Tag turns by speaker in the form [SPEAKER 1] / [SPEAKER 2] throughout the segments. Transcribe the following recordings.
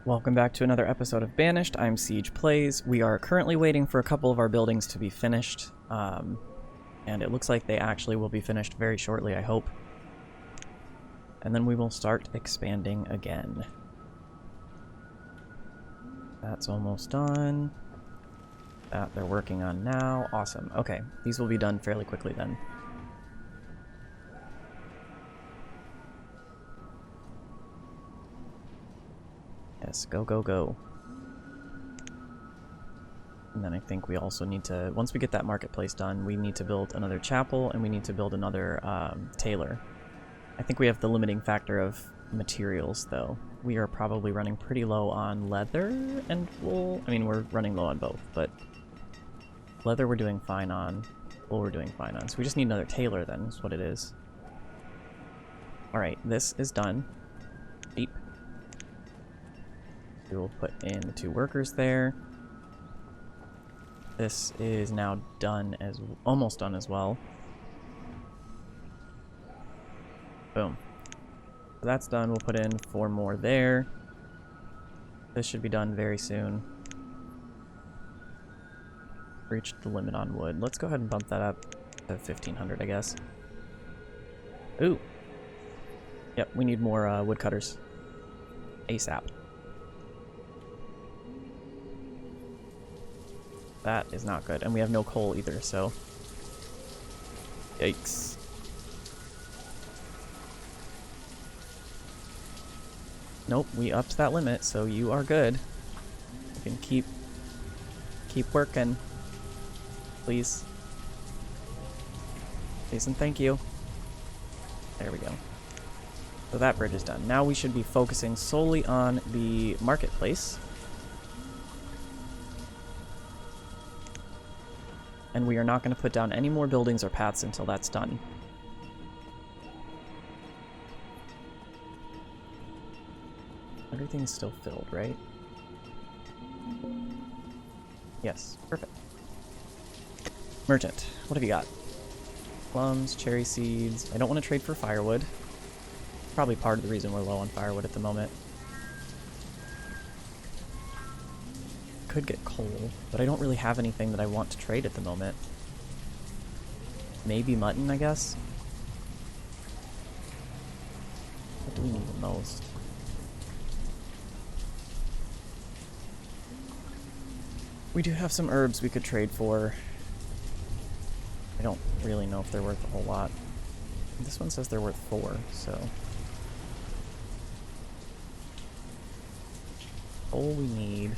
[SPEAKER 1] Welcome back to another episode of Banished. I'm Siege Plays. We are currently waiting for a couple of our buildings to be finished, and it looks like they actually will be finished very shortly, I hope. And then we will start expanding again. That's almost done. That they're working on now. Awesome. Okay, these will be done fairly quickly then. Yes, go, go, go. And then I think we also need to, once we get that marketplace done, we need to build another chapel and we need to build another tailor. I think we have the limiting factor of materials, though. We are probably running pretty low on leather and wool. I mean, we're running low on both, but leather we're doing fine on. Wool we're doing fine on. So we just need another tailor then, is what it is. Alright, this is done. Beep. We will put in the 2 workers there. This is now done as almost done as well. Boom. So that's done. We'll put in 4 more there. This should be done very soon. Reached the limit on wood. Let's go ahead and bump that up to 1500, I guess. Ooh. Yep, we need more woodcutters. ASAP. That is not good. And we have no coal either, so... Yikes. Nope, we upped that limit, so you are good. You can keep working. Please. Please and thank you. There we go. So that bridge is done. Now we should be focusing solely on the marketplace. And we are not going to put down any more buildings or paths until that's done. Everything's still filled, right? Yes, perfect. Merchant, what have you got? Plums, cherry seeds. I don't want to trade for firewood. Probably part of the reason we're low on firewood at the moment. Could get coal, but I don't really have anything that I want to trade at the moment. Maybe mutton, I guess? What do we need the most? We do have some herbs we could trade for. I don't really know if they're worth a whole lot. This one says they're worth 4, so... Coal we need.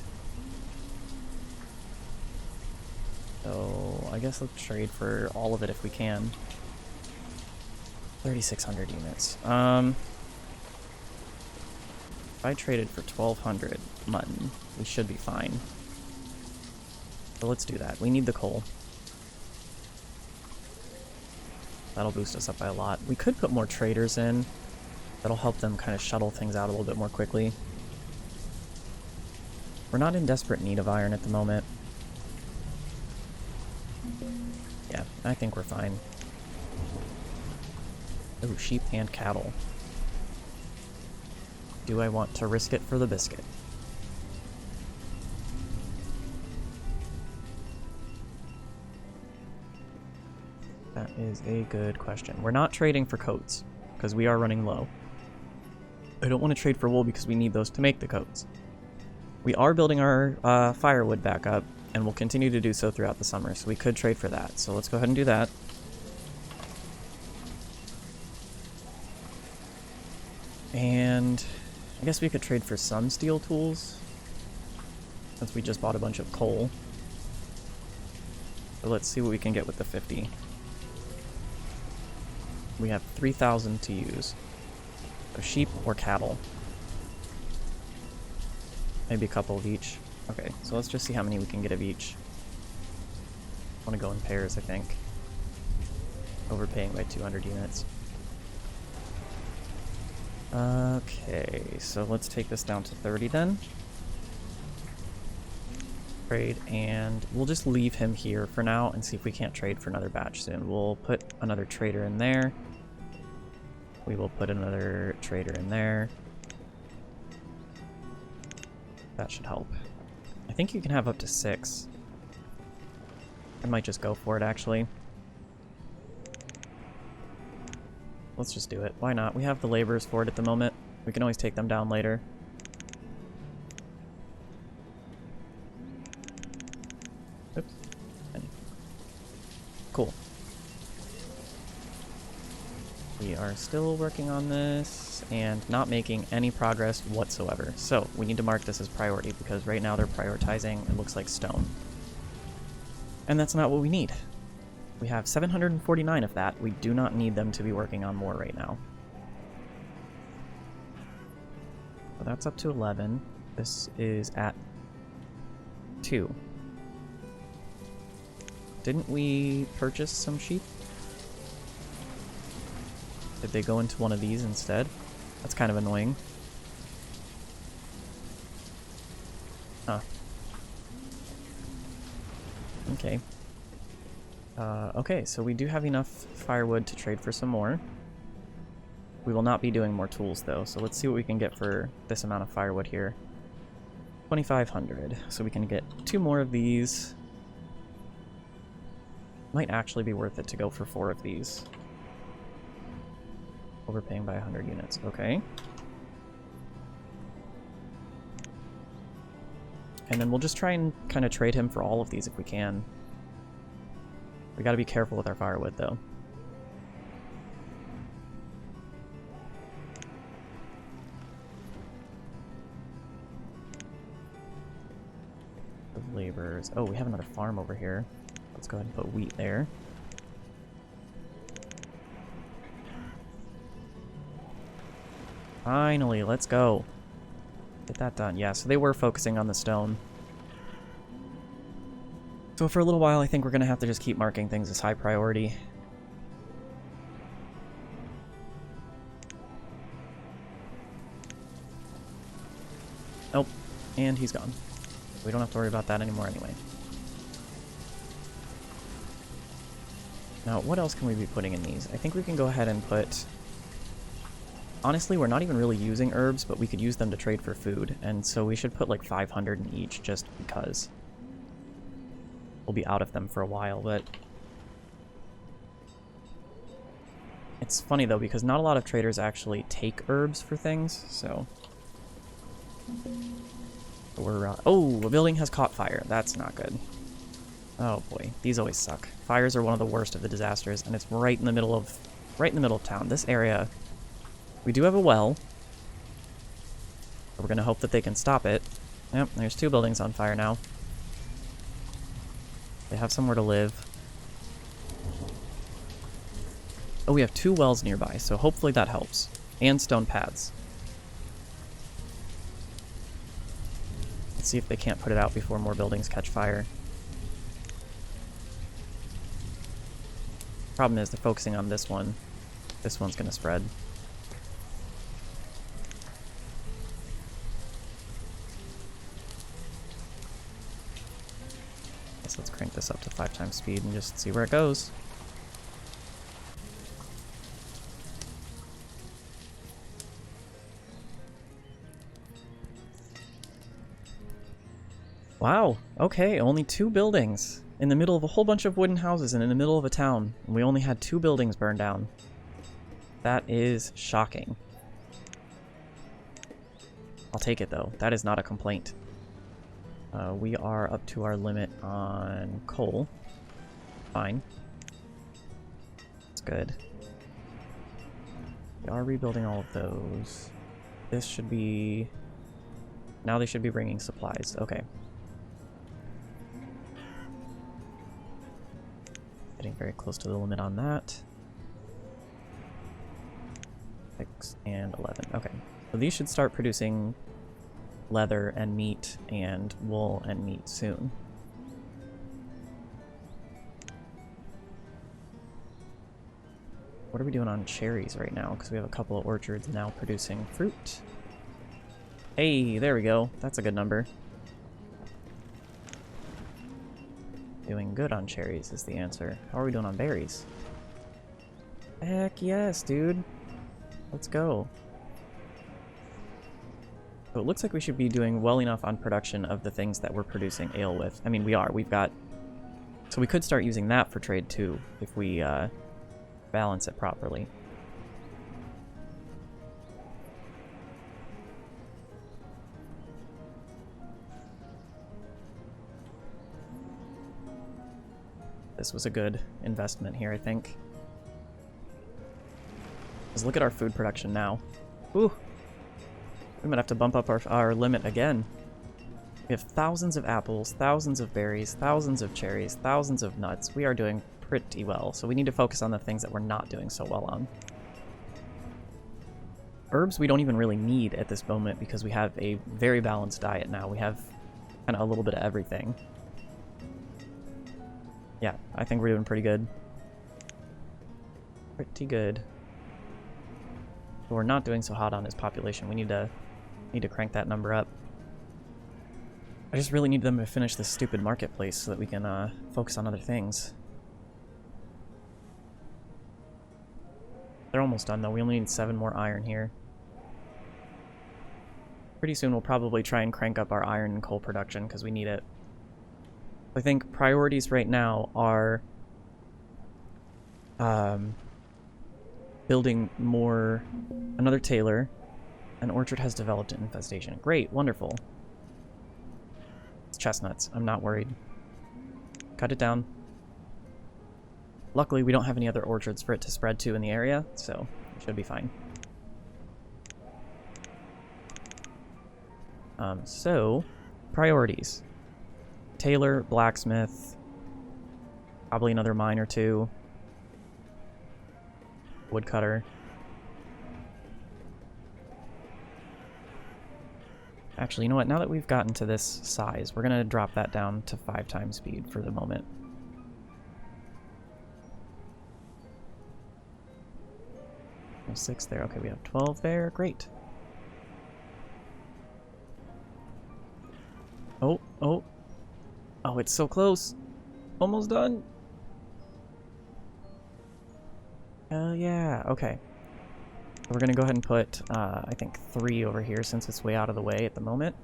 [SPEAKER 1] So, I guess let's trade for all of it if we can. 3,600 units. If I traded for 1,200 mutton, we should be fine. So let's do that. We need the coal. That'll boost us up by a lot. We could put more traders in. That'll help them kind of shuttle things out a little bit more quickly. We're not in desperate need of iron at the moment. Yeah, I think we're fine. Ooh, sheep and cattle. Do I want to risk it for the biscuit? That is a good question. We're not trading for coats, because we are running low. I don't want to trade for wool because we need those to make the coats. We are building our firewood back up, and we'll continue to do so throughout the summer, so we could trade for that. So let's go ahead and do that. And I guess we could trade for some steel tools, since we just bought a bunch of coal. So let's see what we can get with the 50. We have 3,000 to use. So sheep or cattle. Maybe a couple of each. Okay, so let's just see how many we can get of each. I want to go in pairs, I think. Overpaying by 200 units. Okay, so let's take this down to 30 then. Trade, and we'll just leave him here for now and see if we can't trade for another batch soon. We'll put another trader in there. We will put another trader in there. That should help. I think you can have up to 6. I might just go for it, actually. Let's just do it. Why not? We have the laborers for it at the moment. We can always take them down later. Oops. Cool. We are still working on this and not making any progress whatsoever. So we need to mark this as priority because right now they're prioritizing, it looks like, stone. And that's not what we need. We have 749 of that. We do not need them to be working on more right now. So that's up to 11. This is at 2. Didn't we purchase some sheep? Did they go into one of these instead? That's kind of annoying. Huh. Okay. Okay, so we do have enough firewood to trade for some more. We will not be doing more tools, though, so let's see what we can get for this amount of firewood here. 2,500, so we can get 2 more of these. Might actually be worth it to go for 4 of these. Overpaying by 100 units, okay. And then we'll just try and kind of trade him for all of these if we can. We gotta be careful with our firewood, though. The laborers. Oh, we have another farm over here. Let's go ahead and put wheat there. Finally, let's go. Get that done. Yeah, so they were focusing on the stone. So for a little while, I think we're going to have to just keep marking things as high priority. Nope. And he's gone. We don't have to worry about that anymore anyway. Now, what else can we be putting in these? I think we can go ahead and put... Honestly, we're not even really using herbs, but we could use them to trade for food. And so we should put like 500 in each just because. We'll be out of them for a while, but... It's funny though, because not a lot of traders actually take herbs for things, so... We're, oh, a building has caught fire. That's not good. Oh boy, these always suck. Fires are one of the worst of the disasters, and it's right in the middle of town. This area, we do have a well. We're gonna hope that they can stop it. Yep, there's 2 buildings on fire now. They have somewhere to live. Oh, we have 2 wells nearby, so hopefully that helps. And stone pads. Let's see if they can't put it out before more buildings catch fire. Problem is, they're focusing on this one. This one's gonna spread. Guess let's crank this up to 5 times speed and just see where it goes. Wow, okay, only 2 buildings. In the middle of a whole bunch of wooden houses and in the middle of a town. And we only had 2 buildings burned down. That is shocking. I'll take it though. That is not a complaint. We are up to our limit on coal. Fine. That's good. We are rebuilding all of those. This should be... Now they should be bringing supplies. Okay. Getting very close to the limit on that. 6 and 11. Okay. So these should start producing leather and meat and wool and meat soon. What are we doing on cherries right now? Because we have a couple of orchards now producing fruit. Hey, there we go. That's a good number. Doing good on cherries is the answer. How are we doing on berries? Heck yes, dude. Let's go. So it looks like we should be doing well enough on production of the things that we're producing ale with. I mean, we are. We've got... So we could start using that for trade, too, if we balance it properly. This was a good investment here, I think. Let's look at our food production now. Ooh! We might have to bump up our limit again. We have thousands of apples, thousands of berries, thousands of cherries, thousands of nuts. We are doing pretty well, so we need to focus on the things that we're not doing so well on. Herbs we don't even really need at this moment because we have a very balanced diet now. We have kind of a little bit of everything. Yeah, I think we're doing pretty good. Pretty good. What we're not doing so hot on is population. We need to crank that number up. I just really need them to finish this stupid marketplace so that we can focus on other things. They're almost done though. We only need 7 more iron here. Pretty soon we'll probably try and crank up our iron and coal production because we need it. I think priorities right now are building another tailor. An orchard has developed an infestation. Great, wonderful. It's chestnuts. I'm not worried. Cut it down. Luckily, we don't have any other orchards for it to spread to in the area, so it should be fine. So, priorities. Tailor, blacksmith, probably another mine or 2. Woodcutter. Actually, you know what? Now that we've gotten to this size, we're going to drop that down to 5 times speed for the moment. No 6 there. Okay, we have 12 there. Great. Oh, oh. Oh, it's so close. Almost done. Hell yeah. Okay. We're going to go ahead and put, I think, 3 over here since it's way out of the way at the moment.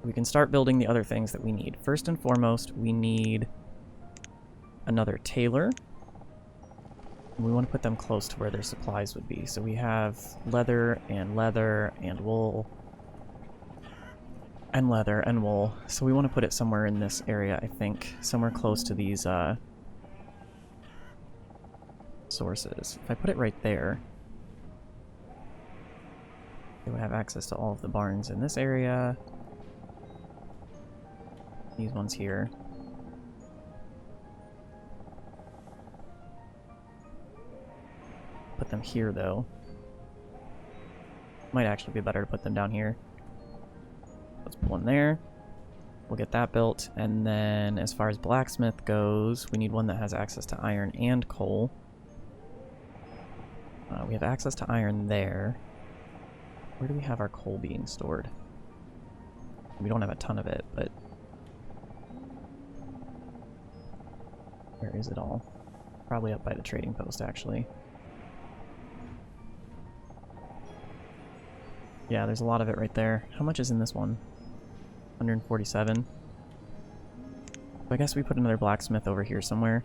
[SPEAKER 1] We can start building the other things that we need. First and foremost, we need another tailor. We want to put them close to where their supplies would be. So we have leather and wool. And leather and wool. So we want to put it somewhere in this area, I think. Somewhere close to these, sources. If I put it right there, we would have access to all of the barns in this area. These ones here. Put them here, though. Might actually be better to put them down here. Let's put one there. We'll get that built. And then as far as blacksmith goes, we need one that has access to iron and coal. We have access to iron there. Where do we have our coal being stored? We don't have a ton of it, but... Where is it all? Probably up by the trading post, actually. Yeah, there's a lot of it right there. How much is in this one? 147. So I guess we put another blacksmith over here somewhere.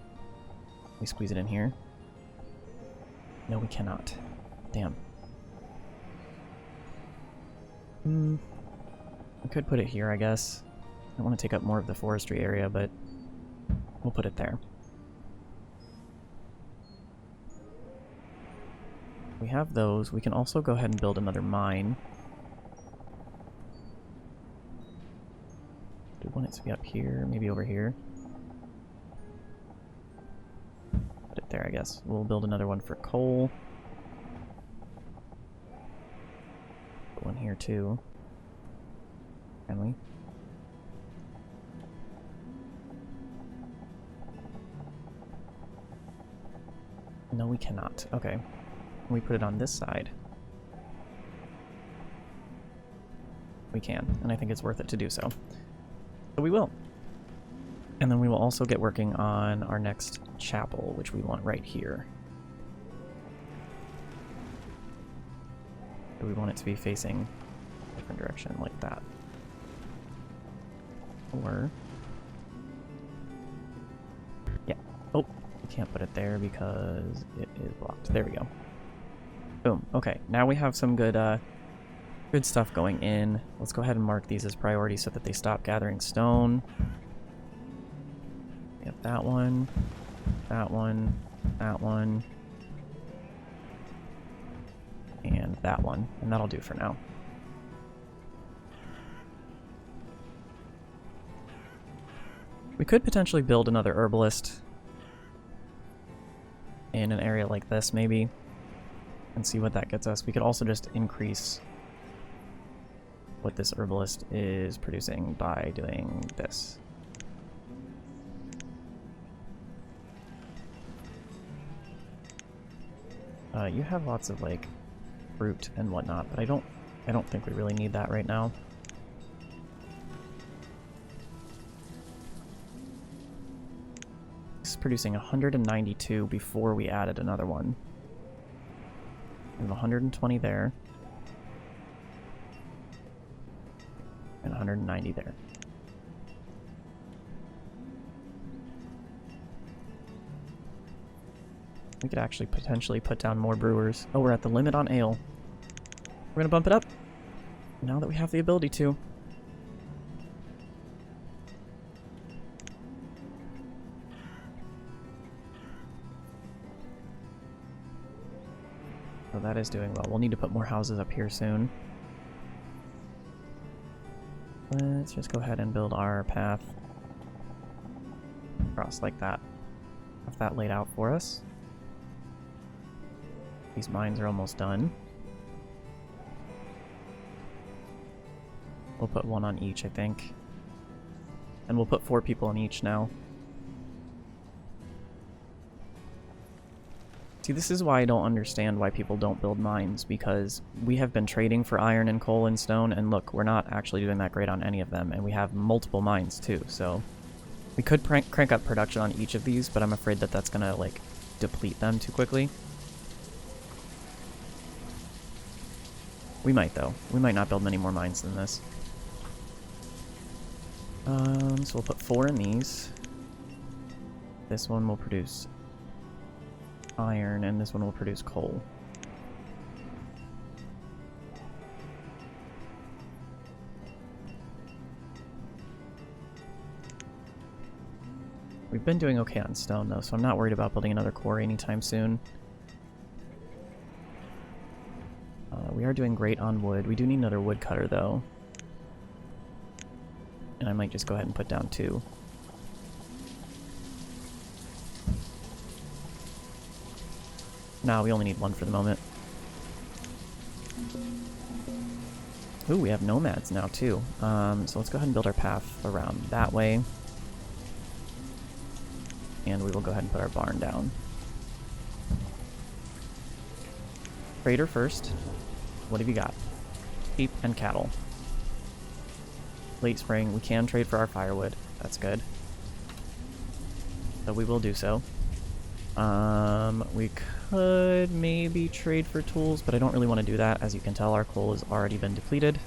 [SPEAKER 1] We squeeze it in here. No, we cannot. Damn. I could put it here, I guess. I don't want to take up more of the forestry area, but we'll put it there. We have those. We can also go ahead and build another mine. Do we want it to be up here? Maybe over here? Put it there, I guess. We'll build another one for coal. Put one here, too. Can we? No, we cannot. Okay. We put it on this side. We can, and I think it's worth it to do so. So we will. And then we will also get working on our next chapel, which we want right here. Or we want it to be facing a different direction, like that. Or... yeah. Oh, we can't put it there because it is blocked. There we go. Boom. Okay, now we have some good, good stuff going in. Let's go ahead and mark these as priorities so that they stop gathering stone. We have that one, that one, that one, and that one. And that'll do for now. We could potentially build another herbalist in an area like this, maybe, and see what that gets us. We could also just increase what this herbalist is producing by doing this. You have lots of like fruit and whatnot, but I don't think we really need that right now. This is producing 192 before we added another one. We have 120 there. And 190 there. We could actually potentially put down more brewers. Oh, we're at the limit on ale. We're gonna bump it up now that we have the ability to. So that is doing well. We'll need to put more houses up here soon. Let's just go ahead and build our path across like that. Have that laid out for us. These mines are almost done. We'll put one on each, I think. And we'll put 4 people on each now. See, this is why I don't understand why people don't build mines, because we have been trading for iron and coal and stone, and look, we're not actually doing that great on any of them, and we have multiple mines too, so... we could crank up production on each of these, but I'm afraid that that's gonna, like, deplete them too quickly. We might, though. We might not build many more mines than this. So we'll put 4 in these. This one will produce iron, and this one will produce coal. We've been doing okay on stone, though, so I'm not worried about building another quarry anytime soon. We are doing great on wood. We do need another woodcutter, though. And I might just go ahead and put down 2. Nah, we only need 1 for the moment. Ooh, we have nomads now, too. So let's go ahead and build our path around that way. And we will go ahead and put our barn down. Trader first. What have you got? Sheep and cattle. Late spring. We can trade for our firewood. That's good. So we will do so. We could maybe trade for tools, but I don't really want to do that. As you can tell, our coal has already been depleted.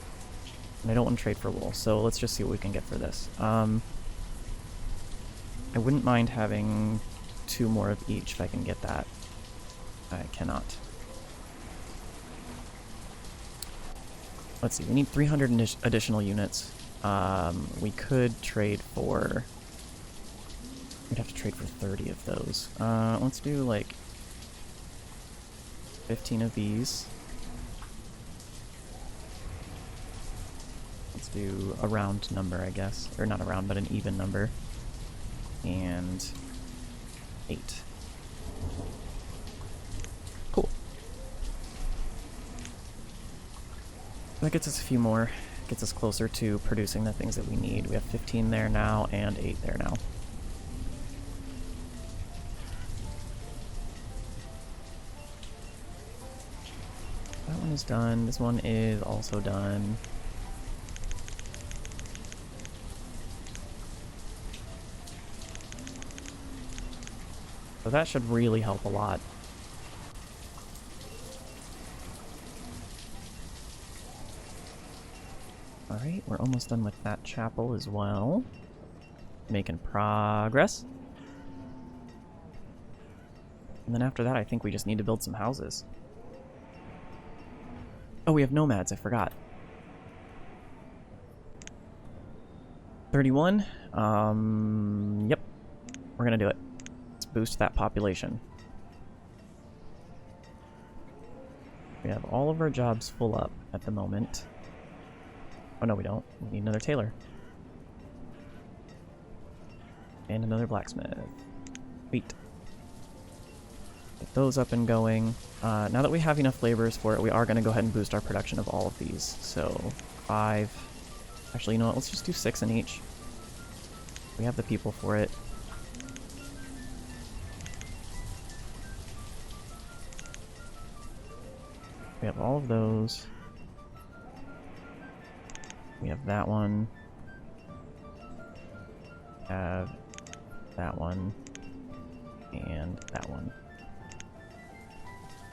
[SPEAKER 1] And I don't want to trade for wool, so let's just see what we can get for this. I wouldn't mind having 2 more of each if I can get that. I cannot. Let's see, we need 300 additional units. We could trade for... we'd have to trade for 30 of those. Let's do like 15 of these. Let's do a round number, I guess. Or not a round, but an even number. And 8. Cool. That gets us a few more. Gets us closer to producing the things that we need. We have 15 there now and 8 there now. That one is done. This one is also done. So that should really help a lot. Alright, we're almost done with that chapel as well. Making progress. And then after that, I think we just need to build some houses. Oh, we have nomads, I forgot. 31. Yep. We're gonna do it. Let's boost that population. We have all of our jobs full up at the moment. Oh no, we don't. We need another tailor. And another blacksmith. Sweet. Get those up and going. Now that we have enough laborers for it, we are going to go ahead and boost our production of all of these. So, 5. Actually, you know what? Let's just do 6 in each. We have the people for it. We have all of those. We have that one. Have that one. And that one.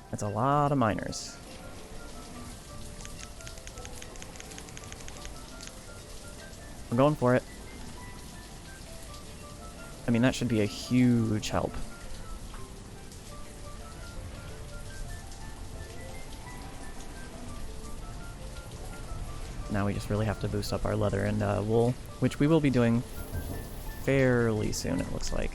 [SPEAKER 1] That's a lot of miners. We're going for it. I mean, that should be a huge help. Now we just really have to boost up our leather and wool, which we will be doing fairly soon, it looks like.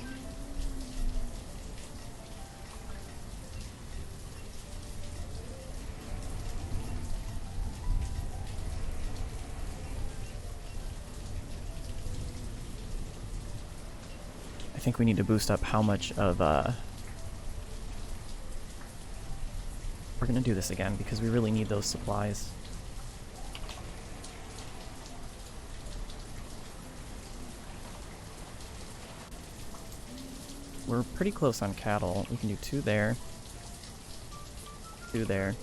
[SPEAKER 1] I think we need to boost up how much of, we're gonna do this again because we really need those supplies. We're pretty close on cattle. We can do 2 there. 2 there.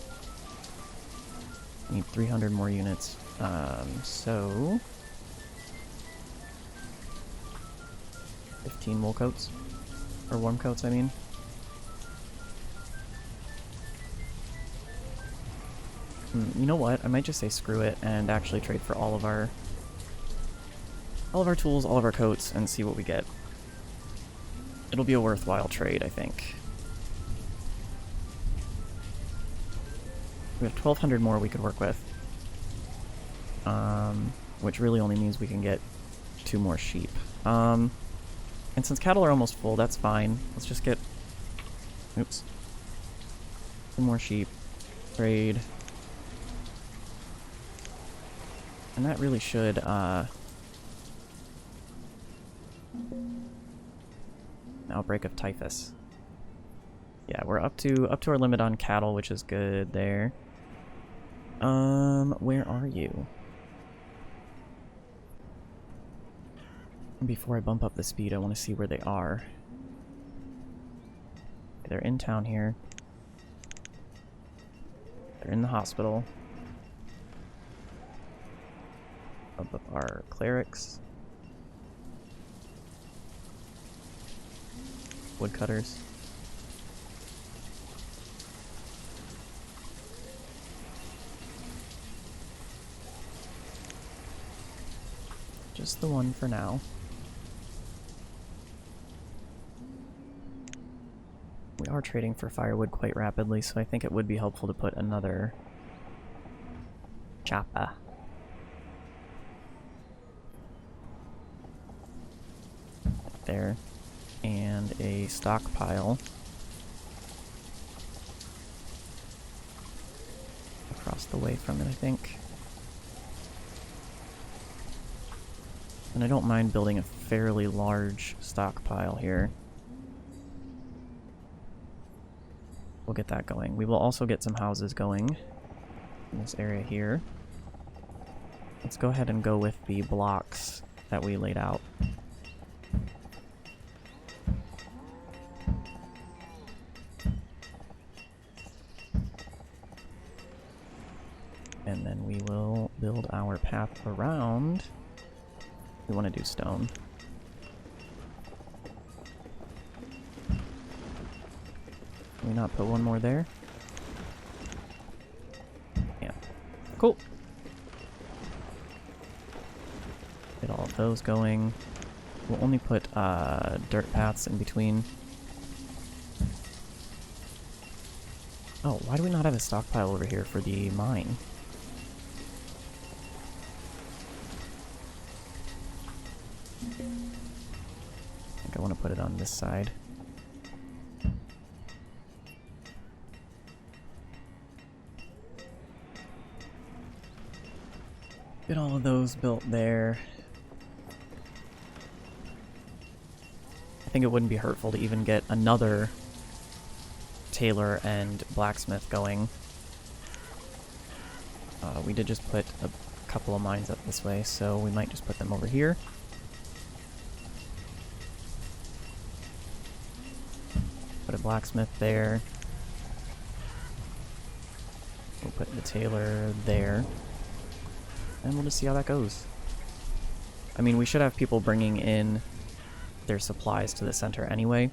[SPEAKER 1] Need 300 more units. So... 15 wool coats. Or warm coats, I mean. You know what? I might just say screw it and actually trade for all of our tools, all of our coats, and see what we get. It'll be a worthwhile trade, I think. We have 1,200 more we could work with. Which really only means we can get 2 more sheep. And since cattle are almost full, that's fine. Let's just get... Oops. 2 more sheep. Trade. And that really should, outbreak of typhus. Yeah, we're up to our limit on cattle, which is good there. Where are you? Before I bump up the speed, I want to see where they are. They're in town here. They're in the hospital. Bump up our clerics. Woodcutters. Just the one for now. We are trading for firewood quite rapidly, so I think it would be helpful to put another chopper. There. And a stockpile across the way from it, I think. And I don't mind building a fairly large stockpile here. We'll get that going. We will also get some houses going in this area here. Let's go ahead and go with the blocks that we laid out. And then we will build our path around. We want to do stone. Can we not put one more there? Yeah. Cool. Get all of those going. We'll only put dirt paths in between. Oh, why do we not have a stockpile over here for the mine? I think I want to put it on this side. Get all of those built there. I think it wouldn't be hurtful to even get another tailor and blacksmith going. We did just put a couple of mines up this way, so we might just put them over here. Put a blacksmith there. We'll put the tailor there. And we'll just see how that goes. I mean, we should have people bringing in their supplies to the center anyway.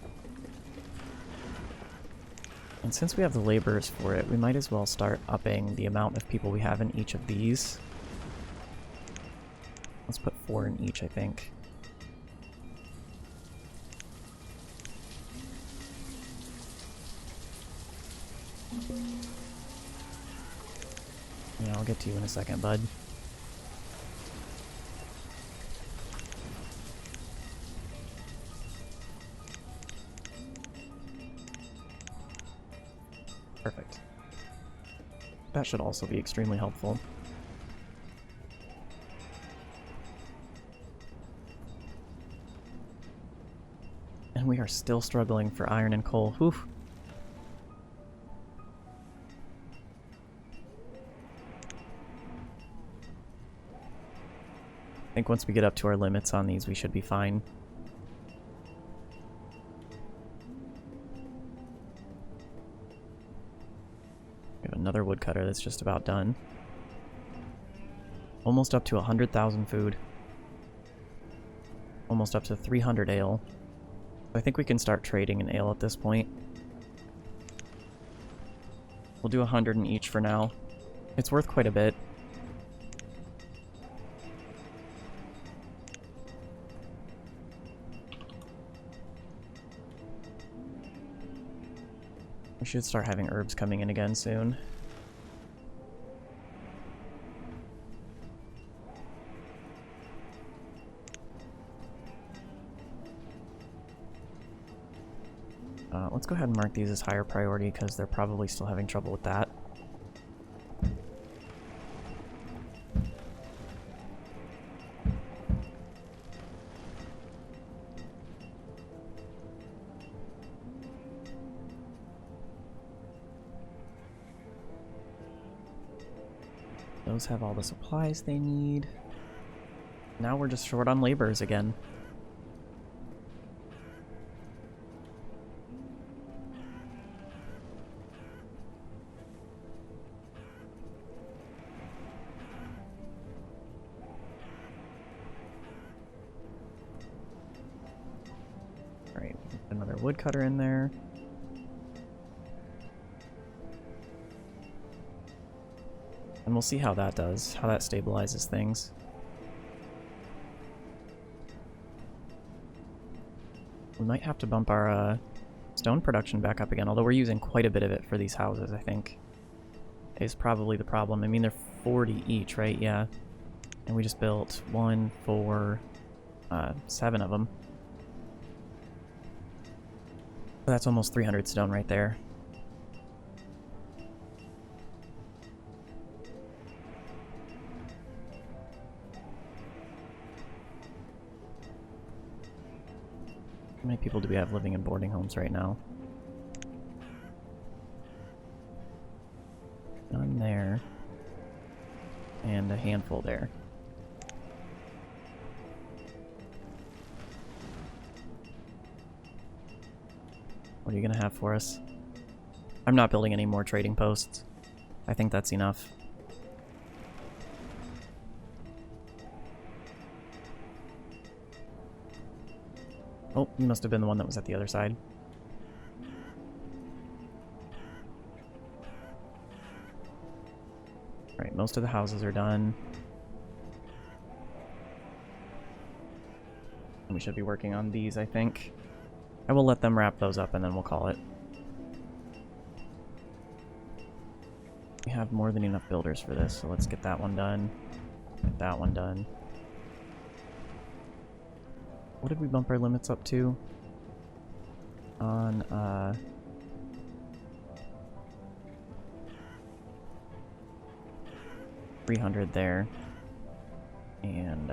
[SPEAKER 1] And since we have the laborers for it, we might as well start upping the amount of people we have in each of these. Let's put 4 in each, I think. Yeah, I'll get to you in a second, bud. Perfect. That should also be extremely helpful. And we are still struggling for iron and coal. Whew. I think once we get up to our limits on these, we should be fine. We have another woodcutter that's just about done. Almost up to 100,000 food. Almost up to 300 ale. I think we can start trading in ale at this point. We'll do 100 in each for now. It's worth quite a bit. We should start having herbs coming in again soon. Let's go ahead and mark these as higher priority because they're probably still having trouble with that. Those have all the supplies they need. Now we're just short on laborers again. Alright, another woodcutter in there. And we'll see how that does, how that stabilizes things. We might have to bump our stone production back up again, although we're using quite a bit of it for these houses, I think. Is probably the problem. I mean, they're 40 each, right? Yeah. And we just built 1, 4, 7 of them. So that's almost 300 stone right there. How many people do we have living in boarding homes right now? None there. And a handful there. What are you gonna have for us? I'm not building any more trading posts. I think that's enough. Oh, you must have been the one that was at the other side. Alright, most of the houses are done. And we should be working on these, I think. I will let them wrap those up and then we'll call it. We have more than enough builders for this, so let's get that one done. Get that one done. What did we bump our limits up to? On, 300 there. And,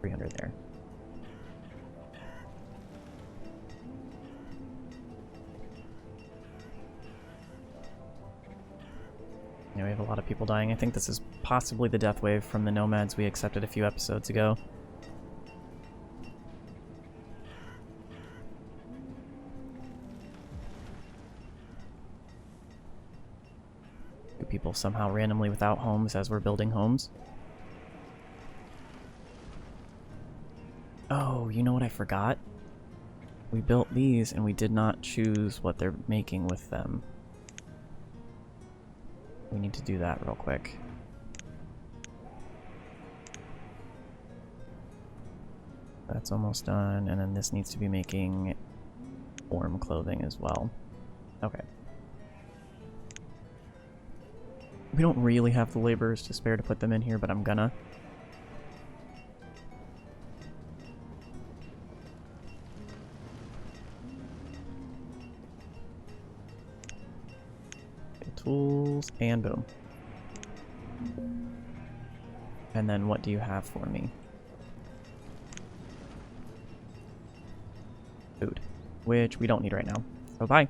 [SPEAKER 1] 300 there. Yeah, we have a lot of people dying. I think this is possibly the death wave from the nomads we accepted a few episodes ago. Do people somehow randomly without homes as we're building homes? Oh, you know what I forgot? We built these and we did not choose what they're making with them. We need to do that real quick. That's almost done, and then this needs to be making warm clothing as well. Okay. We don't really have the laborers to spare to put them in here, but I'm gonna. Tools, and boom. And then what do you have for me? Food, which we don't need right now. So bye.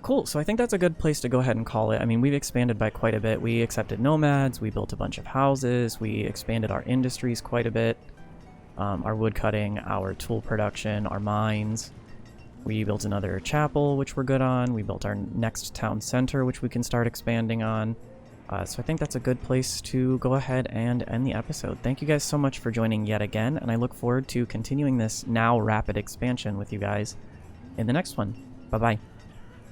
[SPEAKER 1] Cool, so I think that's a good place to go ahead and call it. I mean, we've expanded by quite a bit. We accepted nomads, we built a bunch of houses, we expanded our industries quite a bit. Our wood cutting, our tool production, our mines. We built another chapel, which we're good on. We built our next town center, which we can start expanding on. So I think that's a good place to go ahead and end the episode. Thank you guys so much for joining yet again, and I look forward to continuing this now rapid expansion with you guys in the next one. Bye-bye.